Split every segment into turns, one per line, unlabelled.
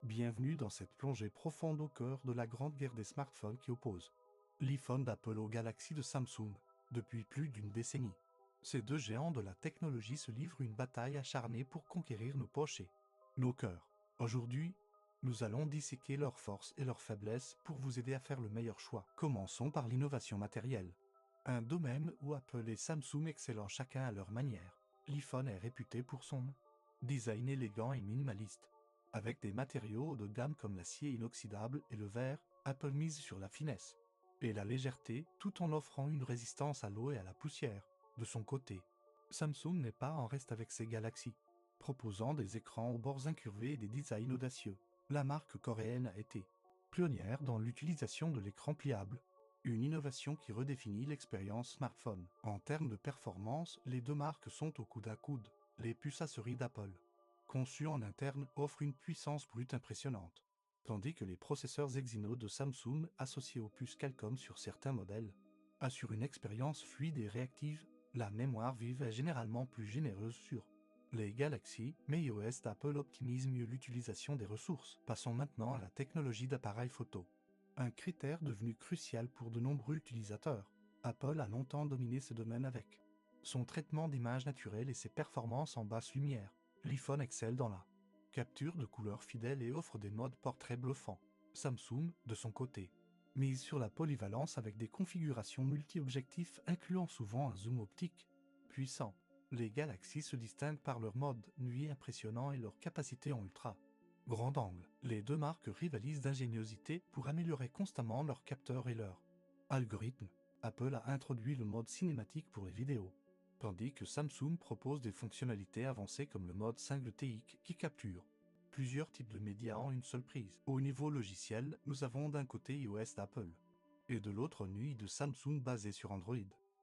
Bienvenue dans cette plongée profonde au cœur de la grande guerre des smartphones qui oppose l'iPhone d'Apple au Galaxy de Samsung, depuis plus d'une décennie. Ces deux géants de la technologie se livrent une bataille acharnée pour conquérir nos poches et nos cœurs. Aujourd'hui, nous allons disséquer leurs forces et leurs faiblesses pour vous aider à faire le meilleur choix. Commençons par l'innovation matérielle. Un domaine où Apple et Samsung excellent chacun à leur manière. L'iPhone est réputé pour son design élégant et minimaliste. Avec des matériaux haut de gamme comme l'acier inoxydable et le verre, Apple mise sur la finesse et la légèreté tout en offrant une résistance à l'eau et à la poussière. De son côté, Samsung n'est pas en reste avec ses Galaxy. Proposant des écrans aux bords incurvés et des designs audacieux, la marque coréenne a été pionnière dans l'utilisation de l'écran pliable. Une innovation qui redéfinit l'expérience smartphone. En termes de performance, les deux marques sont au coude à coude. Les puces d'Apple, conçues en interne, offrent une puissance brute impressionnante, tandis que les processeurs Exynos de Samsung, associés aux puces Qualcomm sur certains modèles, assurent une expérience fluide et réactive. La mémoire vive est généralement plus généreuse sur les Galaxy, mais iOS d'Apple optimise mieux l'utilisation des ressources. Passons maintenant à la technologie d'appareil photo. Un critère devenu crucial pour de nombreux utilisateurs. Apple a longtemps dominé ce domaine avec son traitement d'image naturelle et ses performances en basse lumière. L'iPhone excelle dans la capture de couleurs fidèles et offre des modes portrait bluffants. Samsung, de son côté, mise sur la polyvalence avec des configurations multi-objectifs incluant souvent un zoom optique puissant. Les Galaxy se distinguent par leur mode nuit impressionnant et leur capacité en ultra grand angle. Les deux marques rivalisent d'ingéniosité pour améliorer constamment leurs capteurs et leurs algorithmes. Apple a introduit le mode cinématique pour les vidéos, tandis que Samsung propose des fonctionnalités avancées comme le mode single TIC qui capture plusieurs types de médias en une seule prise. Au niveau logiciel, nous avons d'un côté iOS d'Apple et de l'autre NUI de Samsung basé sur Android.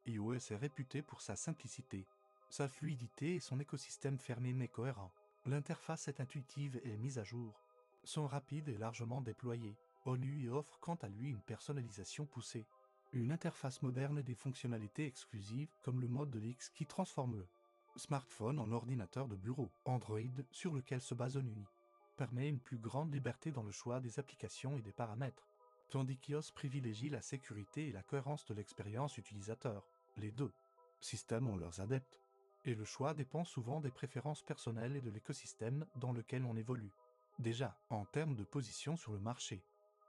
iOS est réputé pour sa simplicité, sa fluidité et son écosystème fermé mais cohérent. L'interface est intuitive et les mises à jour sont rapides et largement déployées. ONUI offre quant à lui une personnalisation poussée, une interface moderne et des fonctionnalités exclusives comme le mode de l'X qui transforme le smartphone en ordinateur de bureau. Android, sur lequel se base ONUI, permet une plus grande liberté dans le choix des applications et des paramètres, tandis qu'iOS privilégie la sécurité et la cohérence de l'expérience utilisateur. Les deux systèmes ont leurs adeptes, et le choix dépend souvent des préférences personnelles et de l'écosystème dans lequel on évolue. Déjà, en termes de position sur le marché,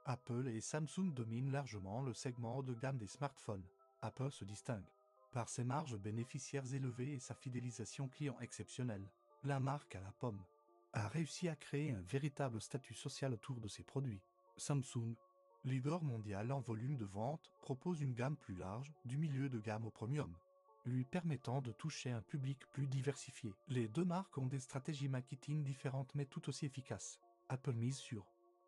Apple et Samsung dominent largement le segment haut de gamme des smartphones. Apple se distingue par ses marges bénéficiaires élevées et sa fidélisation client exceptionnelle. La marque à la pomme a réussi à créer un véritable statut social autour de ses produits. Samsung, leader mondial en volume de vente, propose une gamme plus large, du milieu de gamme au premium, lui permettant de toucher un public plus diversifié. Les deux marques ont des stratégies marketing différentes mais tout aussi efficaces. Apple mise sur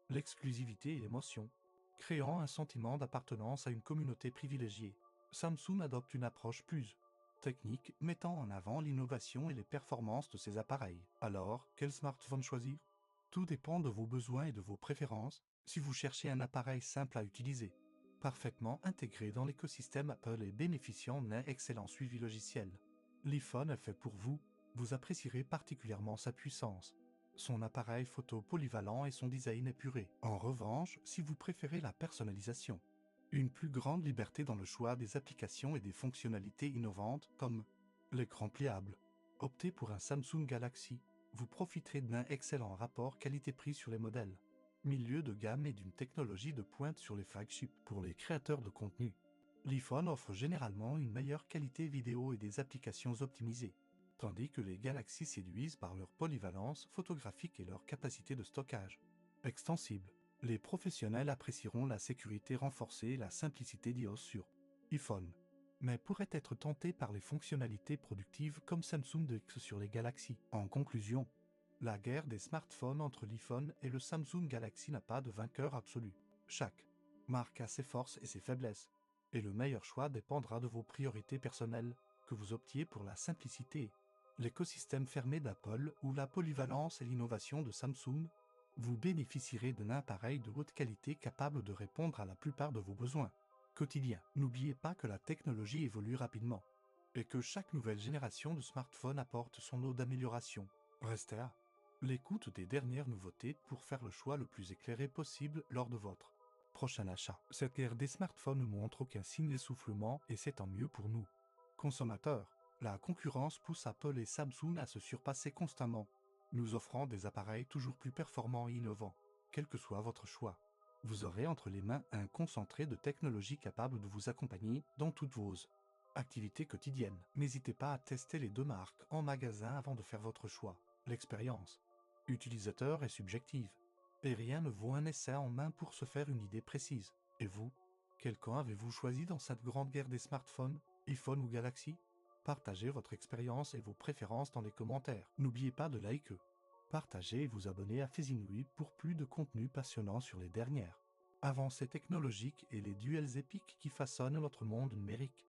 l'exclusivité et l'émotion, créant un sentiment d'appartenance à une communauté privilégiée. Samsung adopte une approche plus technique, mettant en avant l'innovation et les performances de ses appareils. Alors, quel smartphone choisir? Tout dépend de vos besoins et de vos préférences. Si vous cherchez un appareil simple à utiliser, parfaitement intégré dans l'écosystème Apple et bénéficiant d'un excellent suivi logiciel, l'iPhone est fait pour vous. Vous apprécierez particulièrement sa puissance, son appareil photo polyvalent et son design épuré. En revanche, si vous préférez la personnalisation, une plus grande liberté dans le choix des applications et des fonctionnalités innovantes comme l'écran pliable, optez pour un Samsung Galaxy. Vous profiterez d'un excellent rapport qualité-prix sur les modèles milieu de gamme et d'une technologie de pointe sur les flagships. Pour les créateurs de contenu, l'iPhone offre généralement une meilleure qualité vidéo et des applications optimisées, tandis que les Galaxy séduisent par leur polyvalence photographique et leur capacité de stockage extensible. Les professionnels apprécieront la sécurité renforcée et la simplicité d'iOS sur iPhone, mais pourraient être tentés par les fonctionnalités productives comme Samsung DeX sur les Galaxy. En conclusion, la guerre des smartphones entre l'iPhone et le Samsung Galaxy n'a pas de vainqueur absolu. Chaque marque a ses forces et ses faiblesses, et le meilleur choix dépendra de vos priorités personnelles, que vous optiez pour la simplicité, l'écosystème fermé d'Apple ou la polyvalence et l'innovation de Samsung. Vous bénéficierez d'un appareil de haute qualité capable de répondre à la plupart de vos besoins quotidiens. N'oubliez pas que la technologie évolue rapidement, et que chaque nouvelle génération de smartphones apporte son lot d'amélioration. Restez à l'écoute des dernières nouveautés pour faire le choix le plus éclairé possible lors de votre prochain achat. Cette guerre des smartphones ne montre aucun signe d'essoufflement et c'est tant mieux pour nous. Consommateurs, la concurrence pousse Apple et Samsung à se surpasser constamment, nous offrant des appareils toujours plus performants et innovants. Quel que soit votre choix, vous aurez entre les mains un concentré de technologies capable de vous accompagner dans toutes vos activités quotidiennes. N'hésitez pas à tester les deux marques en magasin avant de faire votre choix. L'expérience utilisateur est subjective, et rien ne vaut un essai en main pour se faire une idée précise. Et vous, quel camp avez-vous choisi dans cette grande guerre des smartphones, iPhone ou Galaxy? Partagez votre expérience et vos préférences dans les commentaires. N'oubliez pas de liker, partager et vous abonner à Faisinouille pour plus de contenu passionnant sur les dernières avancées technologiques et les duels épiques qui façonnent notre monde numérique.